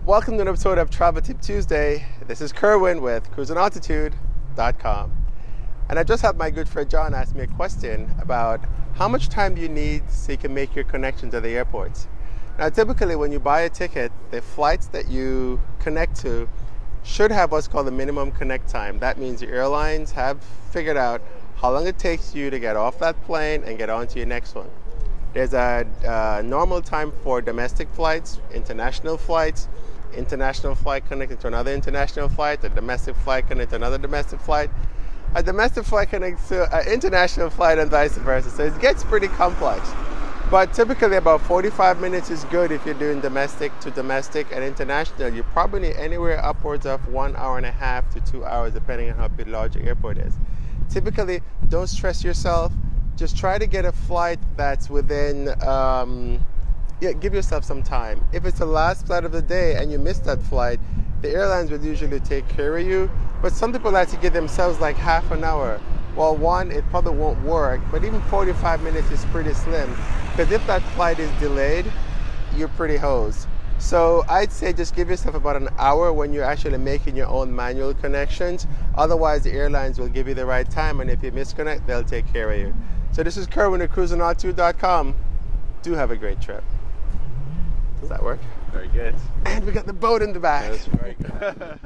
Welcome to an episode of Travel Tip Tuesday. This is Kerwin with cruisingaltitude.com. And I just had my good friend John ask me a question about how much time do you need so you can make your connections at the airports. Now, typically when you buy a ticket, the flights that you connect to should have what's called a minimum connect time. That means the airlines have figured out how long it takes you to get off that plane and get on to your next one. There's a normal time for domestic flights, international flight connecting to another international flight, a domestic flight connecting to another domestic flight, a domestic flight connects to an international flight, and vice versa. So it gets pretty complex. But typically about 45 minutes is good if you're doing domestic to domestic, and international you probably need anywhere upwards of 1.5 hours to 2 hours depending on how big large the airport is. Typically, don't stress yourself. Just try to get a flight that's within, give yourself some time. If it's the last flight of the day and you miss that flight, the airlines would usually take care of you. But some people like to give themselves like half an hour. Well, one, it probably won't work, but even 45 minutes is pretty slim. Because if that flight is delayed, you're pretty hosed. So I'd say just give yourself about an hour when you're actually making your own manual connections. Otherwise, the airlines will give you the right time, and if you misconnect, they'll take care of you. So this is Kerwin at cruisingaltitude.com. Do have a great trip. Does that work? Very good. And we got the boat in the back. That's very good.